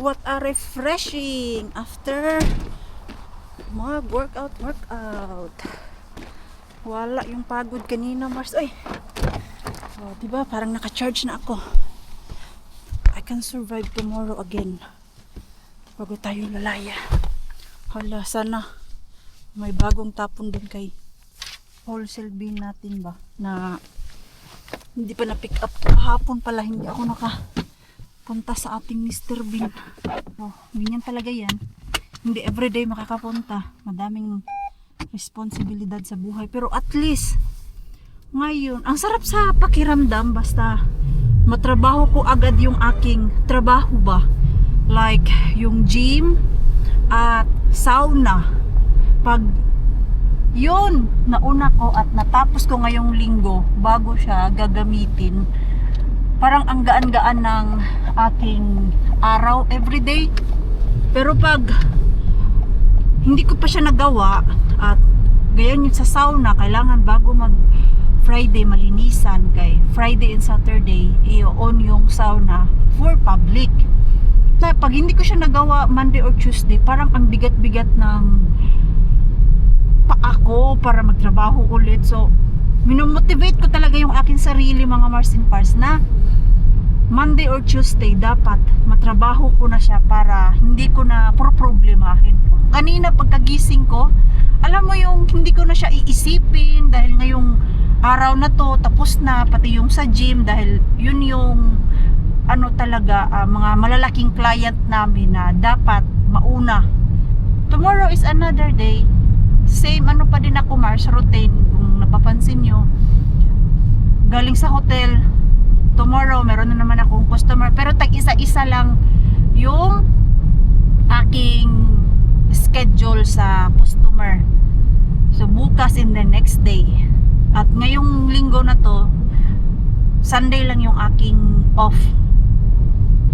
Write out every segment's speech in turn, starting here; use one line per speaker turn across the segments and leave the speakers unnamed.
what a refreshing after mag-workout. Wala yung pagod kanina, Mars. Ay! Oh, diba? Parang naka-charge na ako. I can survive tomorrow again. Bago tayo lalaya. Hala, sana may bagong tapon din kay wholesale bin natin ba na hindi pa na-pick up kahapon pala. Hindi ako nakapunta sa ating Mr. Bean. Oh, ganyan talaga yan. Hindi everyday makakapunta. Madaming responsibilidad sa buhay. Pero at least ngayon, ang sarap sa pakiramdam basta matrabaho ko agad yung aking trabaho ba. Like yung gym at sauna. Pag yun, nauna ko at natapos ko ngayong linggo bago siya gagamitin, parang ang gaan-gaan ng aking araw everyday. Pero pag hindi ko pa siya nagawa at gayon yung sa sauna, kailangan bago mag Friday malinisan, kay Friday and Saturday i-on yung sauna for public. Pag hindi ko siya nagawa Monday or Tuesday, parang ang bigat-bigat ng paa ko para magtrabaho ulit. So, minomotivate ko talaga yung aking sarili, mga Mars and Pars, na Monday or Tuesday dapat matrabaho ko na siya para hindi ko na problemahin. Kanina pagkagising ko, alam mo yung hindi ko na siya iisipin dahil ngayong araw na to tapos na, pati yung sa gym dahil yun yung ano talaga, mga malalaking client namin na dapat mauna. Tomorrow is another day. Same ano pa din ako, Mars, routine. Kung napapansin nyo, galing sa hotel, tomorrow meron na naman akong customer, pero tag isa-isa lang yung aking schedule sa customer. So bukas in the next day. At ngayong linggo na to, Sunday lang yung aking off.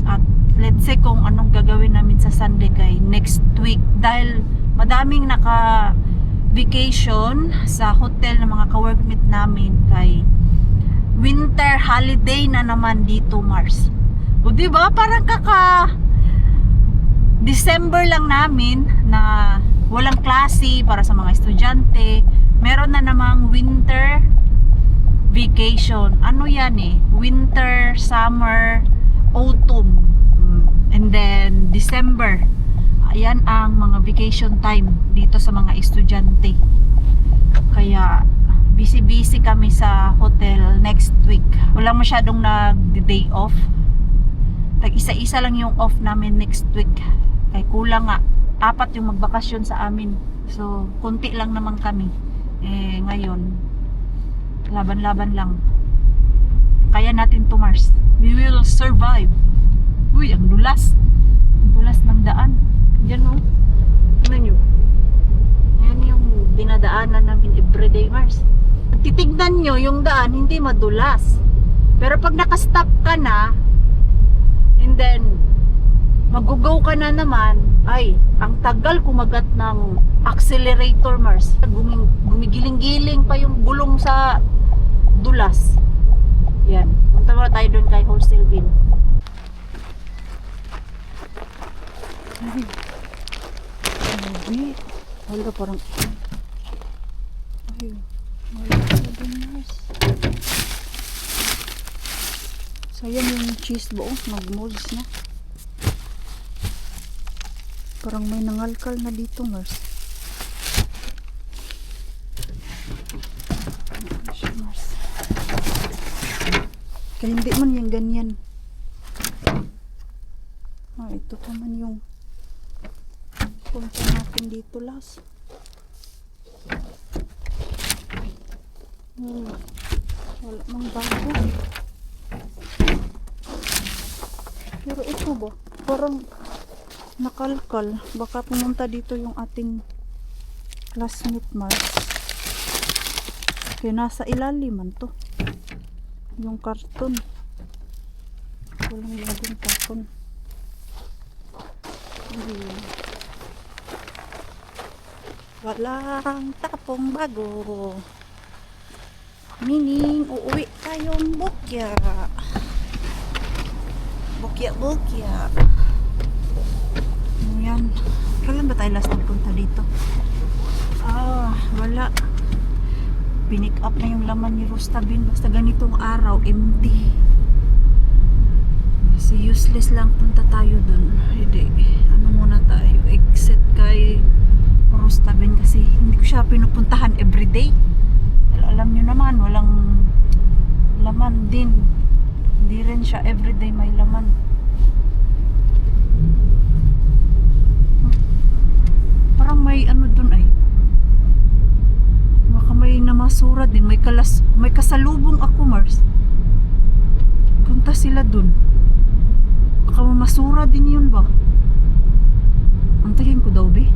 At let's say kung anong gagawin namin sa Sunday kay next week, dahil madaming naka vacation sa hotel ng mga ka-workmate namin kay winter holiday na naman dito, Mars. O diba parang December lang namin na walang klase para sa mga estudyante, meron na namang winter vacation. Ano yan eh? Winter, summer, autumn, and then December. Ayan ang mga vacation time dito sa mga estudyante. Kaya busy kami sa hotel next week. Wala masyadong nag-day off. Tag isa-isa lang yung off namin next week. Kaya kulang nga, 4 yung magbakasyon sa amin. So, konti lang naman kami. Ngayon, laban-laban lang. Kaya natin to, Mars. We will survive. Uy, ang dulas. Ang dulas ng daan. Yan o. Tignan nyo. Yan yung dinadaanan namin everyday, Mars. Titignan nyo yung daan, hindi madulas. Pero pag nakastop ka na, and then mag-go ka na naman, ay, ang tagal kumagat ng accelerator, Mars. Gumigiling-giling pa yung gulong sa dulas. Yan. Punta muna tayo doon kay wholesale bin. Ay. Ay. Wala parang... Ay. Wala doon, Mars. Sayang yung cheese buo. Mag-molds na. Parang may nangalkal na dito, Mars. Mars. Kaya hindi man yung ganyan. Ito pa man yung punta natin dito last. Wala mang bago. Pero ito ba? Parang nakalkal. Baka pumunta dito yung ating classmate, Mars. Kaya nasa ilalim man to. Yung karton. Walang laging karton. Walang tapong bago. Meaning, uuwi tayong bukya. Bukya. Ayan. Kailan ba tayo last nagpunta dito? Wala. Pinick up na yung laman ni Rustabin. Basta ganitong araw, empty. Kasi useless lang punta tayo dun. Hindi. Ano muna tayo? Exit kay Rustabin kasi hindi ko siya pinupuntahan everyday. Alam nyo naman, walang laman din. Hindi rin siya everyday may laman. Parang may ano dun ay. Baka may namasura din. May kasalubong ako, Mars. Punta sila dun. Baka mamasura din yun ba? Antayin ko daw, be.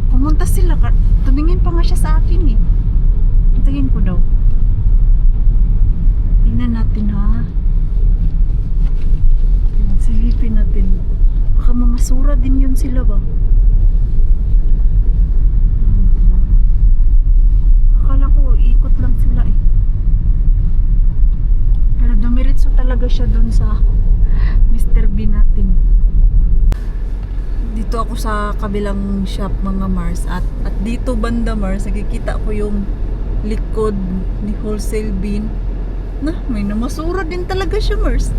Pumunta sila. Tumingin pa nga siya sa akin eh. Antayin ko daw. Tingnan natin ha. Silipin natin. Baka mamasura din yun sila ba? Akala ko ikot lang sila eh. Pero dumiritso talaga siya dun sa Mr. B natin. Dito ako sa kabilang shop mga Mars at dito banda Mars nakikita ko yung likod ni Wholesale Bean na may namasura din talaga siya Mars.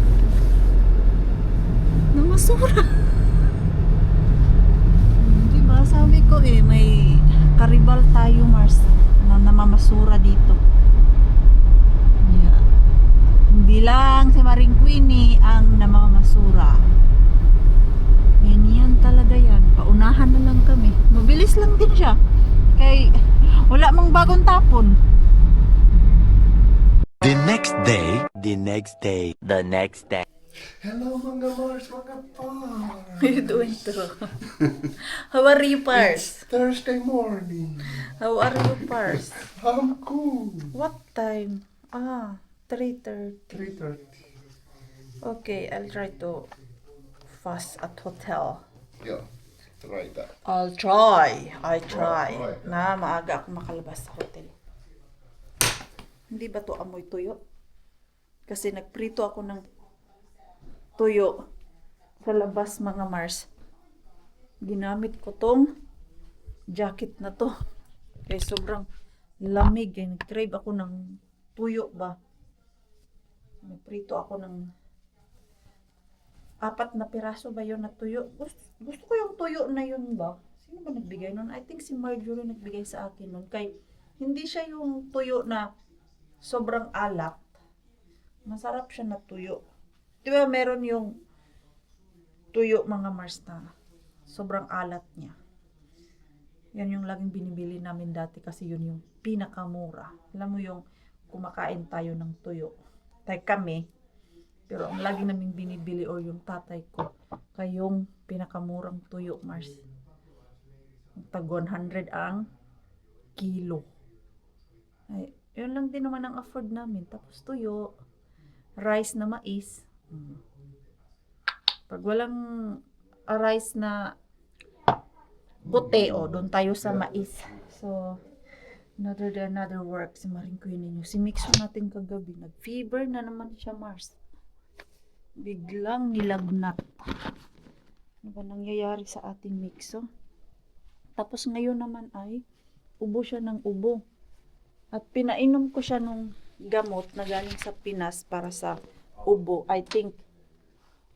Namasura. Diba sabi ko eh may karibal tayo Mars na namamasura dito. Yeah. Hindi lang si Maring Queenie ang namamasura. Yan talaga yan. Paunahan na lang kami. Mabilis lang din siya. Kay wala mang bagong tapon.
The next day, the next day, the next day.
Hello mga Mars, mga Pars.
How you doing too? How are you, Pars?
It's Thursday morning.
How are you, Pars?
I'm cool.
What time? 3:30.
3:30.
Okay, I'll try to fast at hotel.
Yeah, try that.
I try.
Try.
Na maaga ako makalabas sa hotel. Hindi ba to amoy tuyo? Kasi nagprito ako ng tuyo sa labas mga Mars. Ginamit ko tong jacket na to. Kaya sobrang lamig. Nag-crave ako ng tuyo ba? Nagprito ako ng 4 na piraso ba yun na tuyo? Gusto ko yung tuyo na yun ba? Sino ba nagbigay nun? I think si Marjorie nagbigay sa akin nun. Kay hindi siya yung tuyo na sobrang alat. Masarap siya na tuyo. Diba meron yung tuyo mga Mars na sobrang alat niya. Yan yung laging binibili namin dati kasi yun yung pinakamura. Alam mo yung kumakain tayo ng tuyo. Tayo kami. Pero ang lagi naming binibili or yung tatay ko kayong pinakamurang tuyo Mars. Tag 100 ang kilo. Ay, yun lang din naman ang afford namin. Tapos tuyo, rice na mais. Pag walang rice na puti, doon tayo sa mais. So, another day, another work. Si Maring Queenie ninyo. Si Mixo natin kagabi. Nag-fever na naman siya, Mars. Biglang nilagnat. Ano ba nangyayari sa ating Mixo? Tapos ngayon naman ay ubo siya ng ubo. At pinainom ko siya nung gamot na galing sa Pinas para sa ubo. I think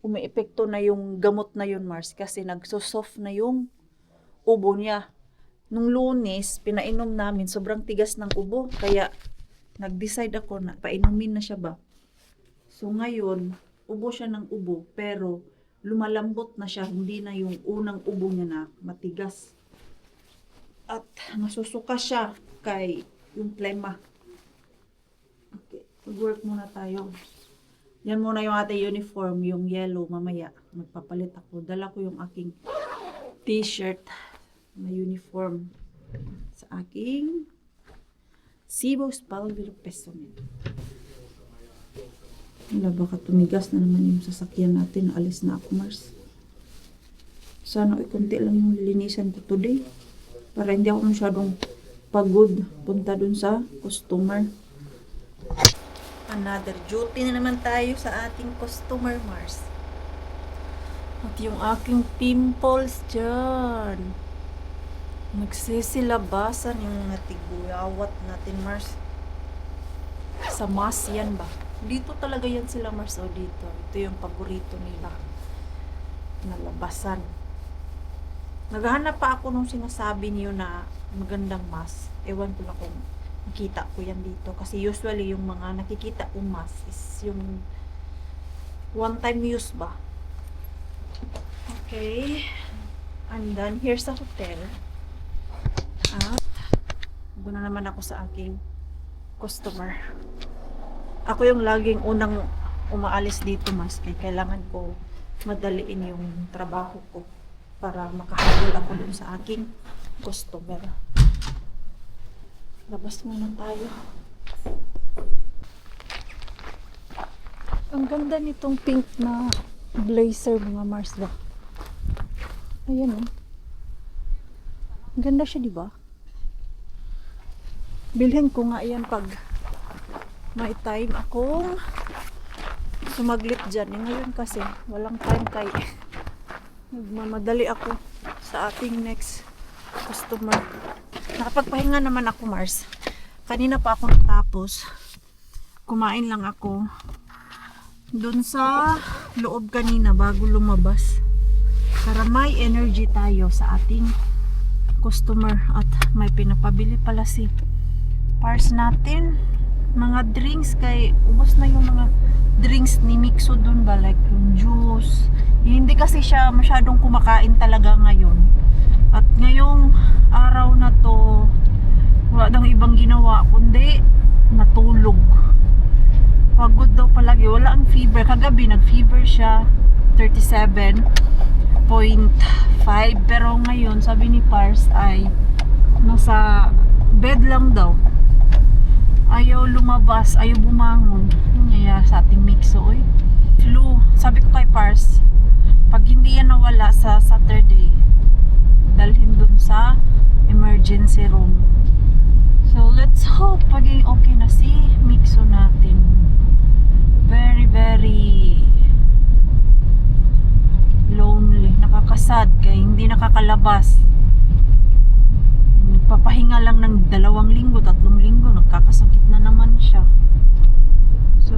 umiepekto na yung gamot na yun, Mars, kasi nagsosoft na yung ubo niya. Nung Lunes, pinainom namin, sobrang tigas ng ubo. Kaya nag-decide ako na painumin na siya ba. So ngayon, ubo siya ng ubo, pero lumalambot na siya. Hindi na yung unang ubo niya na matigas. At nasusuka siya kay yung plema. Okay, mag-work muna tayo. Yan muna yung ating uniform, yung yellow. Mamaya, magpapalit ako. Dala ko yung aking t-shirt na uniform sa aking Cebu's Palvero Pesonet. Wala, baka tumigas na naman yung sasakyan natin. Alis na ako, Mars. Sana konti lang yung lilinisan ko today. Para hindi ako masyadong pagod punta dun sa customer. Another duty na naman tayo sa ating customer, Mars. At yung aking pimples dyan. Nagsisilabasan yung mga tiguyawat natin, Mars. Sa mas yan ba? Dito talaga yan sila, Mars. O dito. Ito yung paborito nila. Nalabasan. Naghahanap pa ako nung sinasabi niyo na magandang mas. Ewan ko na kung nakita ko yan dito. Kasi usually yung mga nakikita kong mas is yung one time use ba? Okay. And then, here's the hotel. At, doon na naman ako sa aking customer. Ako yung laging unang umaalis dito, mas. Kaya kailangan ko madaliin yung trabaho ko para makahabol ako dun sa aking customer. Labas muna tayo. Ang ganda nitong pink na blazer, mga Mars ba? Ayan oh. Ang ganda siya, di ba? Bilhin ko nga yan pag may time akong sumaglit dyan. Ngayon kasi walang time kay nagmamadali ako sa ating next customer. Nakapagpahinga naman ako, Mars. Kanina pa ako natapos. Kumain lang ako dun sa loob kanina bago lumabas. Para may energy tayo sa ating customer. At may pinapabili pala si Pars natin. Mga drinks kay ubos na yung mga drinks ni Mixo dun ba, like yung juice. Hindi kasi siya masyadong kumakain talaga ngayon. At ngayong araw na to, wala nang ibang ginawa kundi natulog. Pagod daw palagi, wala ang fever. Kagabi nag-fever siya, 37.5. Pero ngayon, sabi ni Pars ay nasa bed lang daw. Ayaw lumabas, ayaw bumangon. Nangyayari sa ating Mixo, oy. Flu. Sabi ko kay Pars, pag hindi yan nawala sa Saturday, dalhin dun sa emergency room. So, let's hope paging okay na si Mixo natin. Very, very lonely. Nakakasad kaya hindi nakakalabas. Nagpapahinga lang ng 2 linggo, 3 linggo, nagkakasakit na naman siya. So,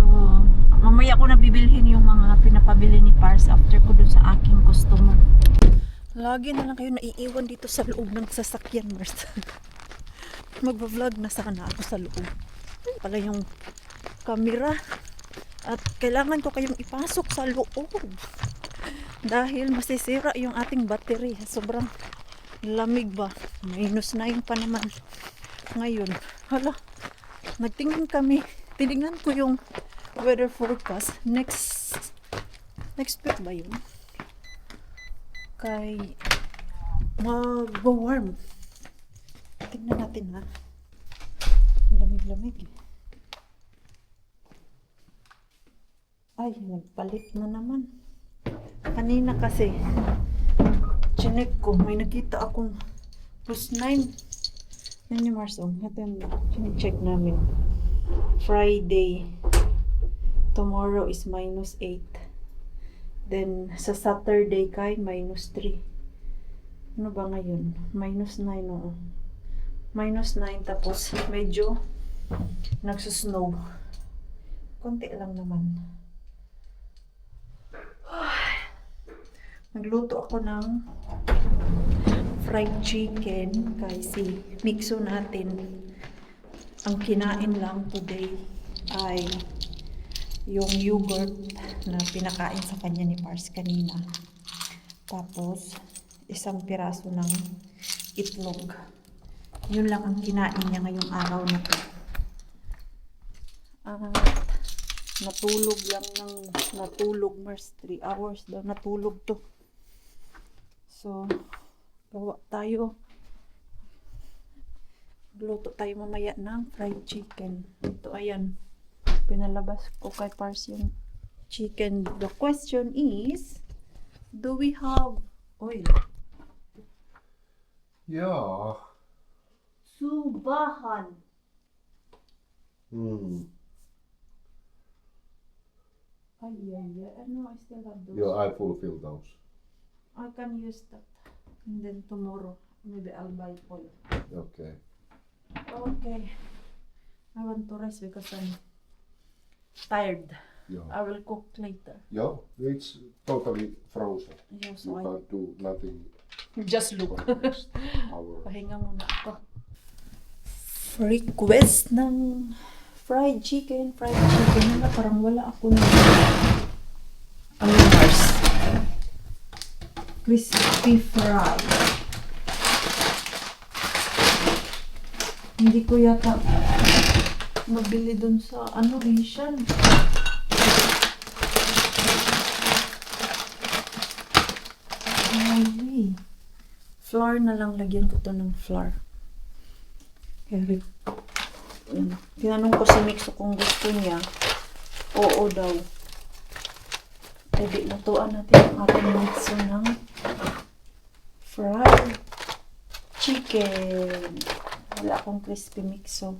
mamaya ko na bibilhin yung mga pinapabili ni Pars after ko dun sa aking customer. Lagi na lang kayo naiiwan dito sa loob ng sasakyan, Mars. Magba-vlog na sana ako sa loob. Pala yung camera. At kailangan ko kayong ipasok sa loob. Dahil masisira yung ating battery. Sobrang lamig ba? -9 pa naman ngayon. Hala, nagtingin kami. Tinignan ko yung weather forecast. Next week ba yun? Kay mag-warm. Tingnan natin ha. Ang lamig-lamig eh. Ay, nagpalit na naman. Kanina kasi chinek ko, may nakita akong +9. Yan yung Mars. Ito yung chinecheck namin. Friday. Tomorrow is -8. Then, sa Saturday kay -3. Ano ba ngayon? -9, oo. -9, tapos medyo nagsusnow. Konti lang naman. Nagluto ako ng fried chicken kasi Mixo natin. Ang kinain lang today ay yung yogurt na pinakain sa kanya ni Pars kanina. Tapos, isang piraso ng itlog. Yun lang ang kinain niya ngayong araw na to. Natulog lang ng natulog, Mars. 3 hours daw natulog to. So, gawa tayo. Luto tayo mamaya ng fried chicken. Ito, ayan. Pinalabas ko kay Pars yung chicken. The question is, do we have oil?
Ja.
Subahan. Ay, ano, I still have those.
Yeah, I fulfill those.
I can use that. And then tomorrow, maybe I'll buy oil.
Okay.
Okay. I want to rest because I'm tired.
Yeah.
I will cook later.
Yeah, it's totally frozen.
Yeah,
You
so I
can't do nothing
just look.
for the next hour.
Pahinga muna ako. Request ng fried chicken. Fried chicken na parang wala ako ng Mars. Crispy fry. Hindi ko yata mabili dun sa Asian. Ay, flour na lang, lagyan ko to ng flour. Kaya, tinanong ko si Mixo kung gusto niya. Oo daw. Pwede lutuan natin ang ating Mixo ng fried chicken. Wala akong crispy Mixo.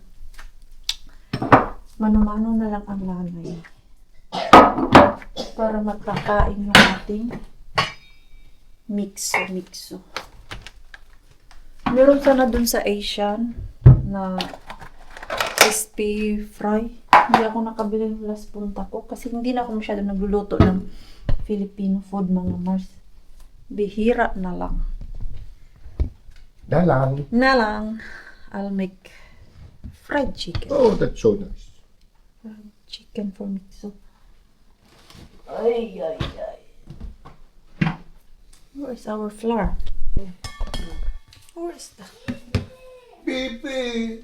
Mano-mano na lang ang nanay. Para matakain yung ating Mixo. Meron sana dun sa Asian na crispy fry. Hindi ako nakabili ng last punta ko kasi hindi na ako masyado nagluluto ng Filipino food, mga Mars. Bihira na lang.
Dalang.
I'll make fried chicken.
Oh, that's so nice.
Fried chicken for Mixo. Ay. Where is our flour? Where is that?
Baby!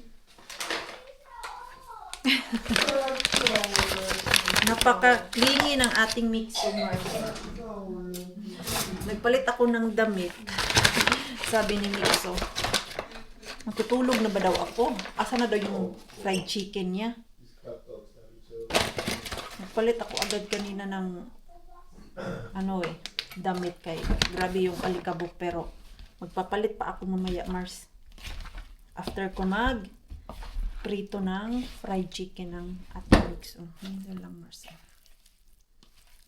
Napaka-clingy ng ating Mixo, Mars. Nagpalit ako ng damit. Sabi ni Mixo, matutulog na ba daw ako? Asa na daw yung fried chicken niya? Nagpalit ako agad kanina ng damit kay grabe yung alikabok, pero magpapalit pa ako mamaya, Mars. After ko prito ng fried chicken ng ating Mixo. Hindi lang, Mars.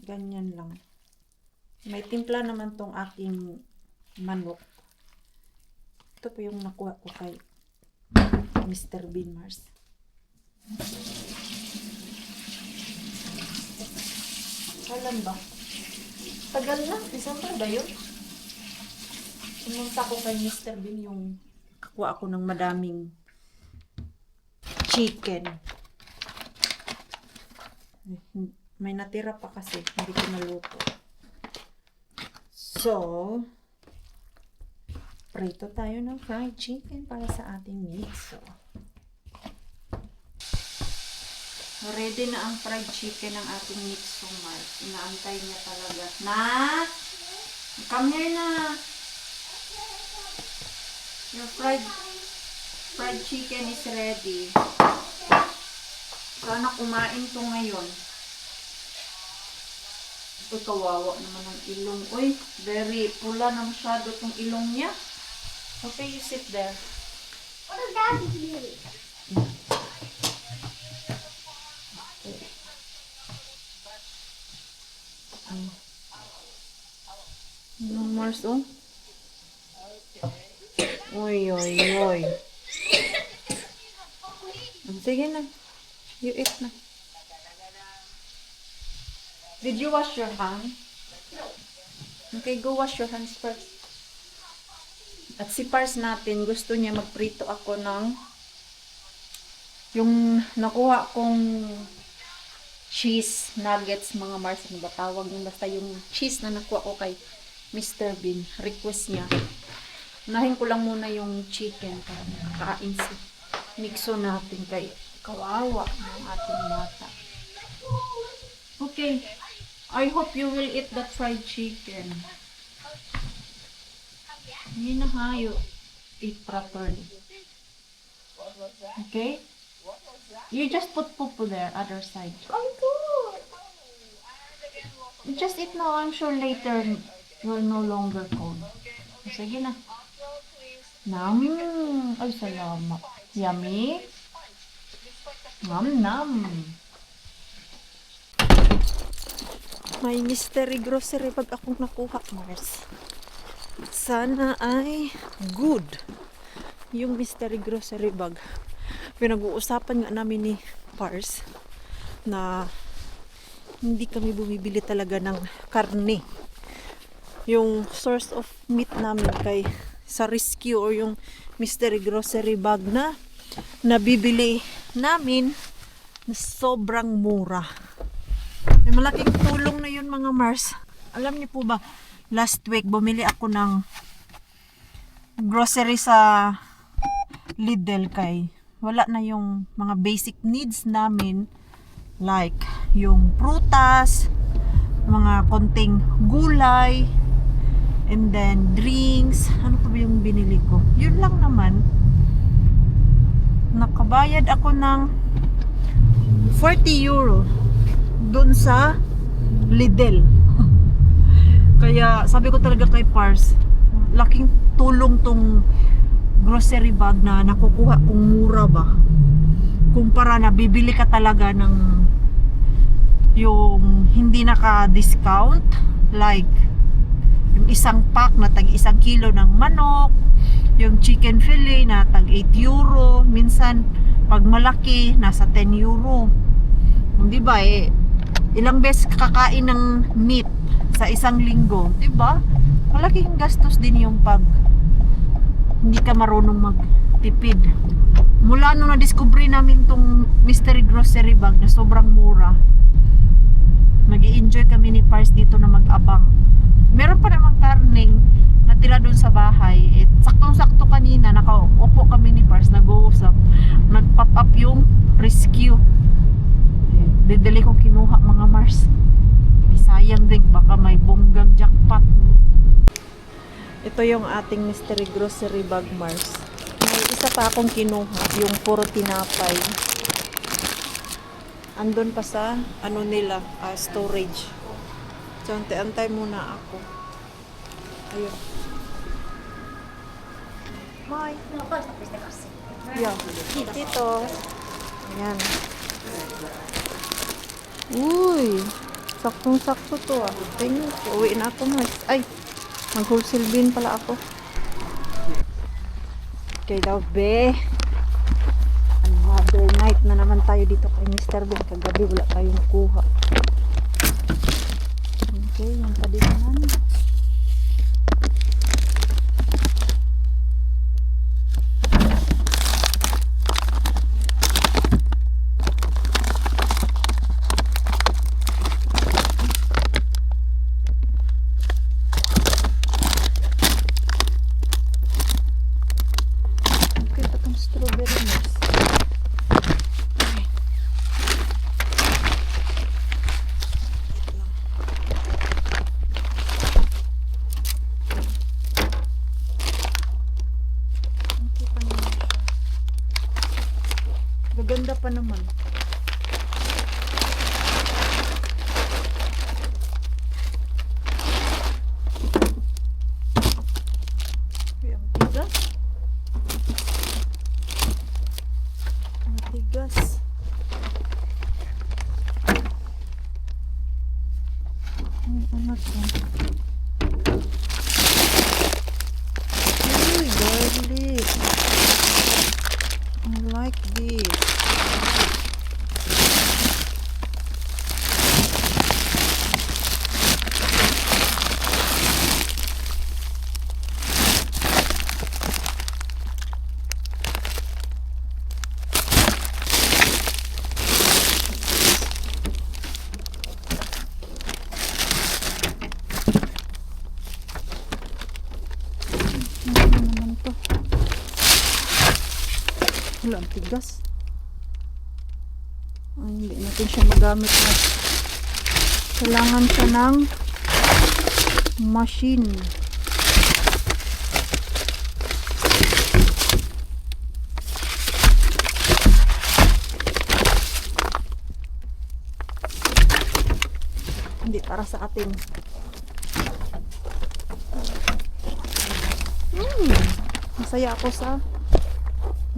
Ganyan lang. May timpla naman tong aking manok. Ito po yung nakuha ko kay Mr. Bean, Mars. Kailan ba? Tagal na. December ba yun? Pumunta ko kay Mr. Bean yung kakuha ako ng madaming chicken. May natira pa kasi. Hindi ko naluto. So, prito tayo ng fried chicken para sa ating Mixo. Ready na ang fried chicken ng ating Mixo, Mark. Inaantay niya talaga. Na! Come here na! Your fried chicken is ready. Sana kumain to ngayon. Uy, kawawa naman ang ilong. Uy, very pula na masyado tong ilong niya. Okay, you sit there.
What does Daddy do?
No, Mars, oh. Uy. Sige na. You eat na. Did you wash your hand? Okay, go wash your hands first. At si Pars natin, gusto niya magprito ako ng yung nakuha kong cheese nuggets, mga Mars. Ano ba tawag yun? Basta yung cheese na nakuha ko kay Mr. Bean. Request niya. Unahin ko lang muna yung chicken para makakain si Mixo natin kay kawawa ng ating bata. Okay. I hope you will eat that fried chicken. Hindi na ha, you eat properly. Okay? You just put pupu there, other side.
I'm good.
You just eat now, I'm sure later you're no longer cold. Sige na. Nam. Ay, salamat. Yummy. Nam. May mystery grocery bag akong nakuha, Mars. Sana ay good yung mystery grocery bag. Pinag-uusapan nga namin ni Pars na hindi kami bumibili talaga ng karne. Yung source of meat namin kay sa rescue or yung mystery grocery bag na nabibili namin na sobrang mura. May malaking tulong na yun mga Mars. Alam niyo po ba, last week bumili ako ng grocery sa Lidl kay wala na yung mga basic needs namin like yung prutas, mga konting gulay, and then drinks. Ano pa ba yung binili ko? Yun lang naman. Nakabayad ako ng 40 euro dun sa Lidl. Kaya sabi ko talaga kay Pars, laking tulong tong grocery bag na nakukuha kung mura ba. Kumpara na bibili ka talaga ng yung hindi naka-discount, like yung isang pack na tag 1 kilo ng manok, yung chicken fillet na tag 8 euro, minsan pag malaki nasa 10 euro. Di ba ilang beses kakain ng meat sa isang linggo, di ba? Malaking gastos din yung pag hindi ka marunong magtipid. Mula nung na-discovery namin tong mystery grocery bag na sobrang mura, nag-i-enjoy kami ni Pars dito na mag-abang. Meron pa namang karning natira doon sa bahay. Saktong-sakto kanina, nakaupo kami ni Pars, nag-uusap. Nag-pop up yung rescue. Didali ko kinuha mga Mars. Sayang din, baka may bonggang jackpot. Ito yung ating mystery grocery bag Mars. May isa pa akong kinuha, yung puro tinapay. Andun pa sa ano nila, storage. So antay muna ako. Ayun. Bye. Yeah. Dito. Ayan. Uy. Saktong-sakto to ah. Tingnan ko. Uwi na ako Mars. Ay. Mag-wholesale bin pala ako. Okay daw, be. Another night na naman tayo dito kay Mr. Ben. Kagabi wala tayong kuha. Okay, yung padinan. Gaganda pa naman. Ay, ang tigas. Ang tigas. Ano to? Uy, garlic. I like this. Ano naman to? Wala, ang tigas. Ay, hindi natin siya magamit na. Kailangan siya ng machine. Hindi para sa atin. Masaya ako sa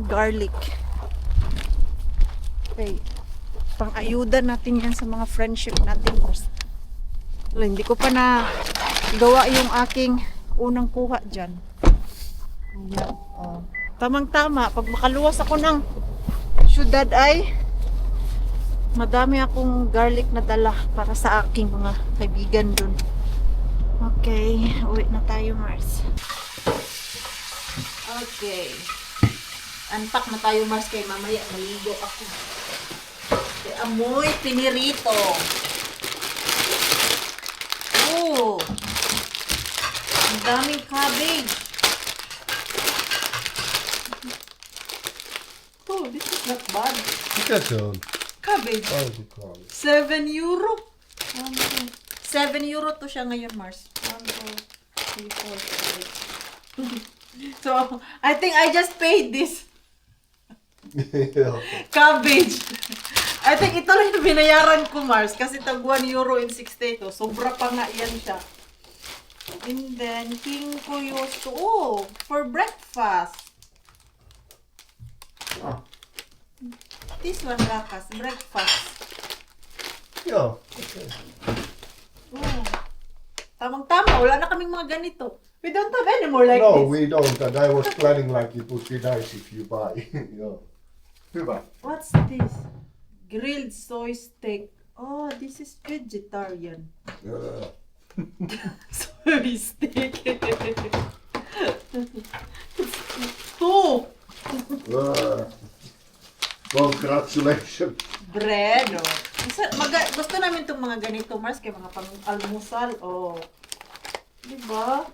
garlic. Okay. Pang-ayuda natin yan sa mga friendship natin. Wala, hindi ko pa na gawa yung aking unang kuha dyan. Ayan, oh. Tamang-tama, pag makaluwas ako ng syudad ay madami akong garlic na dala para sa aking mga kaibigan dun. Okay, uwi na tayo, Mars. Okay. Unpack na tayo, Mars, kay mamaya maligo ako. Okay, amoy pinirito. Oh! Ang daming cabbage. Oh, this is not bad.
Look at them.
Cabbage.
Oh, the crumbs.
7 euro. 7 euro to siya ngayon, Mars. 1, 2, 3, 4, 5. So, I think I just paid this
Yeah.
cabbage. I think ito lang yung binayaran ko, Mars. Kasi tag 1 euro and 60 to. Sobra pa nga yan siya. And then, king ko to. Oh, for breakfast.
Ah.
This one, Rakas. Breakfast.
Yeah. Okay.
Oh. Tamang-tama. Wala na kaming mga ganito. We don't have any more like
No,
this.
we don't. And I was planning like it would be nice if you buy. Yeah. Hyvä.
What's this? Grilled soy steak. Oh, this is vegetarian.
Yeah.
Soy steak. Two.
Congratulations.
Bread. Oh. Gusto namin itong mga ganito, Mars, kay mga pang-almusal. Oh. Diba?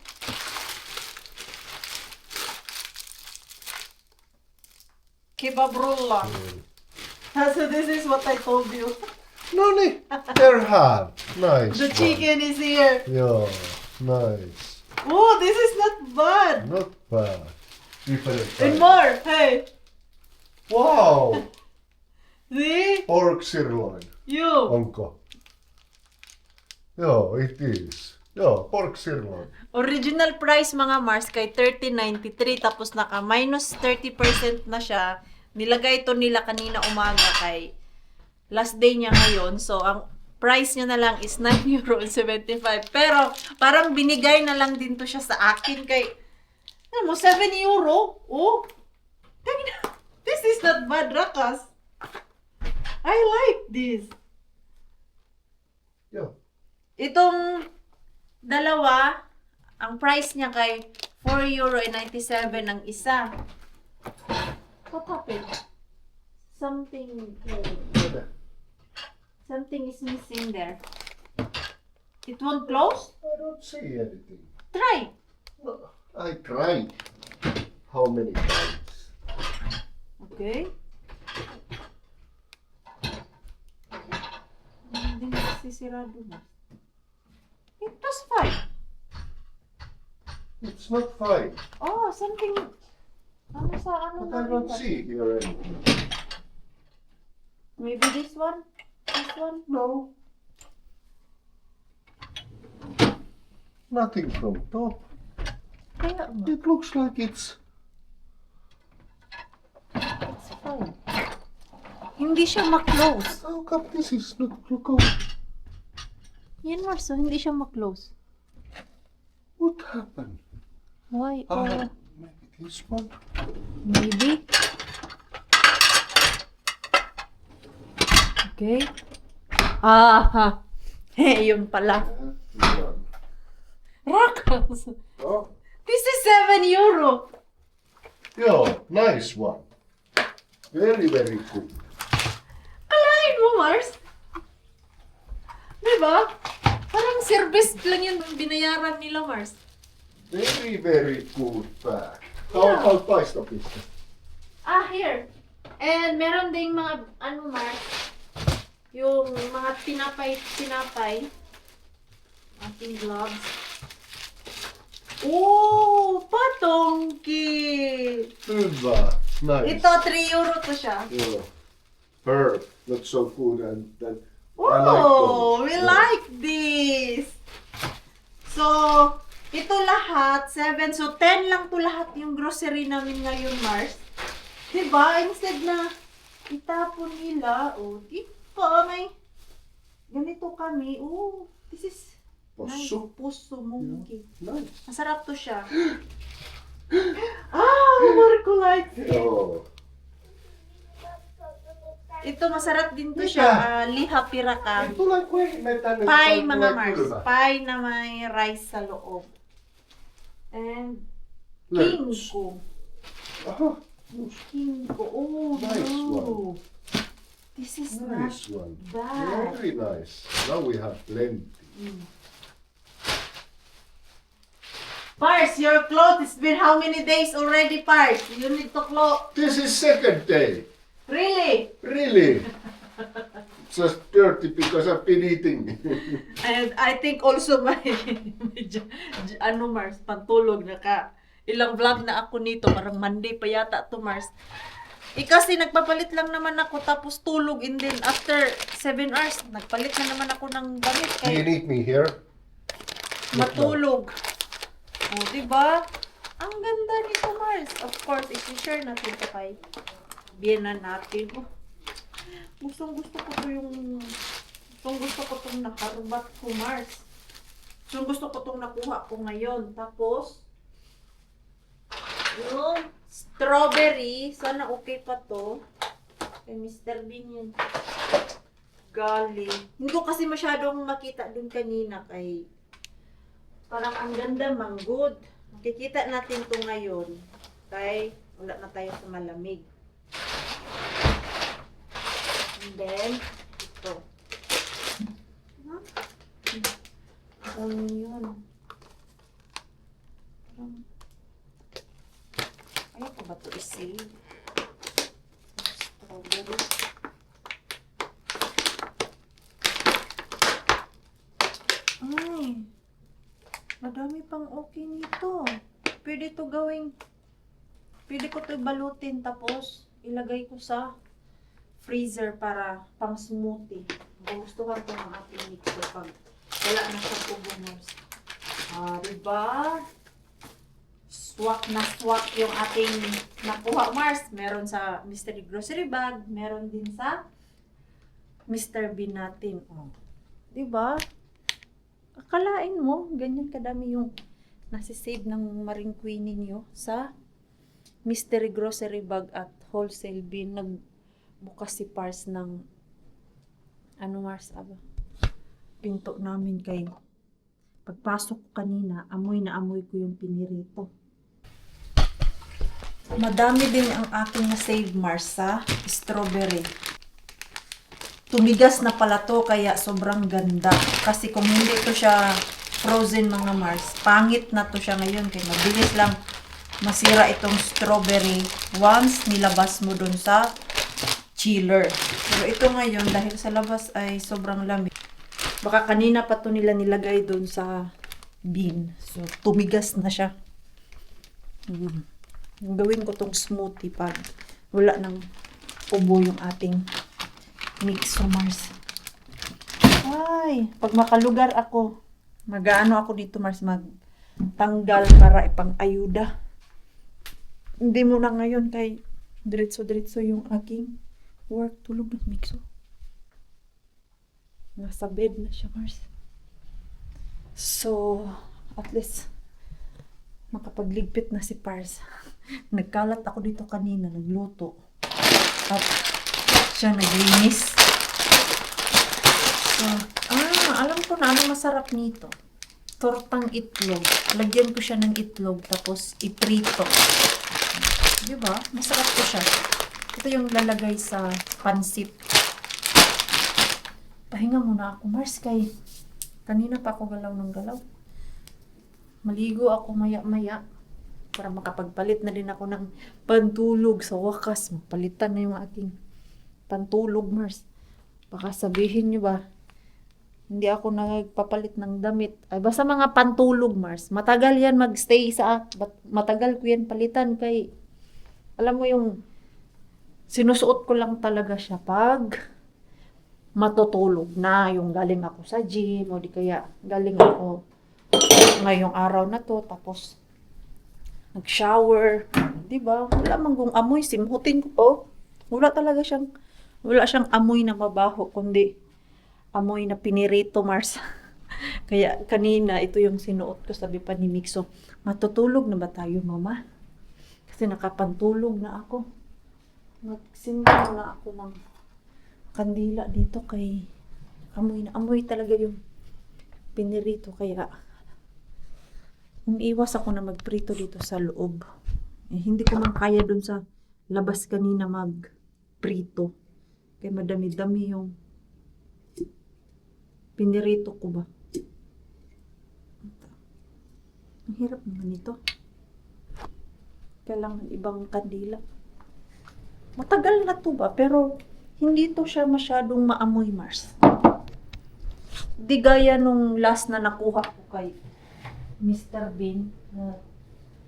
Kebab rolla. So this is what I told you.
No niin, they're hard. Nice.
The
one.
chicken is here.
Yeah, nice.
Oh, this is not bad.
Not bad. Different
And
kind.
more. Hey.
Wow!
See?
Pork sirloin.
You.
Onko? Joo, it is. Joo, pork sirloin.
Original price mga Mars kay 30.93 tapos naka minus 30% na siya. Nilagay ito nila kanina umaga kay last day niya ngayon. So ang price niya na lang is 9.75 €. Pero parang binigay na lang din to siya sa akin kay ano mo 7 euro. Oh. This is not bad, Rakas. I like this.
Joo.
Itong dalawa, ang price niya kay 4.97 € ang isa. What happened? Something is missing there. It won't close?
I don't see anything.
Try.
I tried. How many times?
Okay. Hindi na sisirado na. It was fine.
It's not fine.
Oh, something. Ano sa ano
But I don't see here anything.
Maybe this one? This one?
No. Nothing from top.
Kaya nga.
It looks like it's
It's fine. Hindi siya ma-close.
how come this is not close?
Yan, Marso, hindi siya ma-close.
What happened?
Why?
Maybe this one.
Maybe. Okay. Ha. Yun pala.
Yeah.
Rakas!
Oh.
This is 7 euro!
Yeah, nice one. Very, very good.
Alain mo, Mars! Diba? Parang service lang yun binayaran nila, Mars.
Very, very good bag.
Yeah.
How paistopiste?
Here. And meron ding mga, Mars, yung mga tinapay. Ating gloves. Oh, patongki!
Hyvä. Nice.
Ito, 3 euro to siya.
Yeah. Her, not so good and then
Oh, we
those.
like this. So, ito lahat, 7. So, 10 lang to lahat yung grocery namin ngayon, Mars. Diba? Instead na itapon nila, diba? May ganito kami. Oh, this is
Posso.
Puso monkey.
Nice.
Masarap to siya. Marco likes it.
Oh.
Ito masarap din to
Mika.
siya. Liha piraka.
Ito lang ko eh. May tanong.
Pie mga Mars. Pie na may rice sa loob. And kinko.
Aha.
Kinko. Oh
Nice
no. This is
Nice
not
one.
bad.
Very nice. Now we have plenty.
Pars, your clothes, it's been how many days already, Pars? You need to close.
This is second day.
Really?
Really? It's just dirty because I've been eating.
And I think also ano Mars, pantulog ilang vlog na ako nito, parang Monday pa yata to Mars. Kasi nagpapalit lang naman ako tapos tulog and then after 7 hours, nagpalit na naman ako ng damit
Do you
kaya
need me here?
matulog. O, diba? Ang ganda nito Mars. Of course, i-share natin ito kay Biena natin. Oh, gusto ko itong nakarbat ko Mars. Gusto ko itong nakuha ko ngayon. Tapos, yung strawberry, sana okay pa to. Kay Mr. Bean yun. Galing. Hindi ko kasi masyadong makita dun kanina kay parang ang ganda, good. Makikita natin to ngayon. Kay wala na tayo sa malamig. And then, ito. Ano yun? Ayaw ko ba ito i-save? Strawberry. Ay, madami pang okay nito. Pwede ko ito balutin tapos ilagay ko sa freezer para pang smoothie. Gustuhan ko ng ating mixer pag wala na sa kubungos. Diba? Swak na swak yung ating nakuha Mars. Meron sa mystery grocery bag. Meron din sa Mr. Bean natin. Oh. Diba? Akalain mo, ganyan kadami yung nasisave ng Maring Queen ninyo sa mystery grocery bag at wholesale bin. Nagbukas si Pars ng Mars, pinto namin kay pagpasok ko kanina, amoy na amoy ko yung pinirito. Madami din ang aking na-save Mars sa strawberry. Tumigas na pala to kaya sobrang ganda. Kasi kung hindi to siya frozen mga Mars, pangit na to siya ngayon kaya mabilis lang masira itong strawberry once nilabas mo dun sa chiller. Pero ito ngayon dahil sa labas ay sobrang lamig. Baka kanina pa to nila nilagay dun sa bin. So tumigas na siya. Gawin ko tong smoothie pag wala nang ubo yung ating mix so Mars. Ay, pag makalugar ako, mag-ano ako dito Mars, magtanggal para ipang ayuda. Hindi mo na ngayon kay diretso-diretso yung aking work. Tulog ng mixo. Nasa bed na siya Mars. So, at least makapagligpit na si Pars. Nagkalat ako dito kanina, nagluto. At siya naglinis. So, alam ko na ano masarap nito. Tortang itlog. Lagyan ko siya ng itlog tapos iprito. Diba? Masarap ko siya. Ito yung lalagay sa pansit. Pahinga muna ako, Mars, kay kanina pa ako galaw ng galaw. Maligo ako maya-maya para makapagpalit na din ako ng pantulog. Sa wakas, palitan na yung aking pantulog, Mars. Baka sabihin nyo ba, hindi ako nagpapalit ng damit. Ay, basta mga pantulog, Mars. Matagal yan magstay matagal ko yan palitan kay, alam mo yung, sinusuot ko lang talaga siya pag matutulog na. Yung galing ako sa gym, o di kaya galing ako ngayong araw na to, tapos nag-shower. Diba? Wala man kung amoy, simhutin ko to. Wala siyang amoy na mabaho, kundi amoy na pinirito, Mars. Kaya kanina, ito yung sinuot ko, sabi pa ni Mixo, matutulog na ba tayo, mama? Kasi nakapantulog na ako. Magsimba na ako ng kandila dito kay amoy na amoy talaga yung pinirito. Kaya umiiwas ako na magprito dito sa loob. Hindi ko man kaya dun sa labas kanina magprito. Kaya madami-dami yung pinirito ko ba. Ang hirap naman ito. Kailangan ibang kandila. Matagal na to ba? Pero hindi to siya masyadong maamoy, Mars. Di gaya nung last na nakuha ko kay Mr. Bean.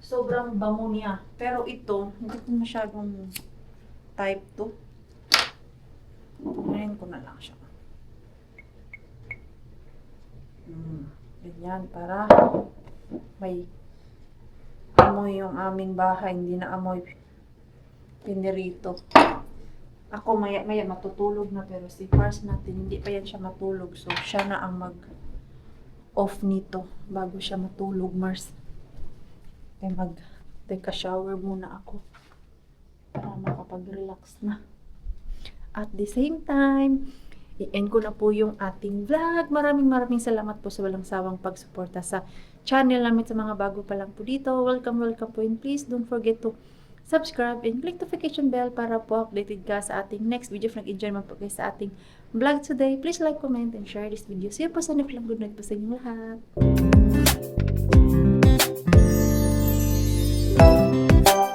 Sobrang bango niya. Pero ito, hindi ko masyadong type to. Ngayon ko na lang siya. Ganyan, para may amoy yung aming bahay, hindi na amoy pinirito. Ako maya matutulog na, pero si Pars natin hindi pa yan siya matulog, so siya na ang mag off nito bago siya matulog, Mars. Kaya take a shower muna ako para makapag-relax na. At the same time, i-end ko na po yung ating vlog. Maraming salamat po sa walang sawang pagsuporta sa channel namin, sa mga bago pa lang po dito. Welcome po, and please don't forget to subscribe and click notification bell para po updated ka sa ating next video. If nag-enjoy naman po kayo sa ating vlog today, please like, comment, and share this video. See you po sa next vlog. Good night po sa inyong lahat.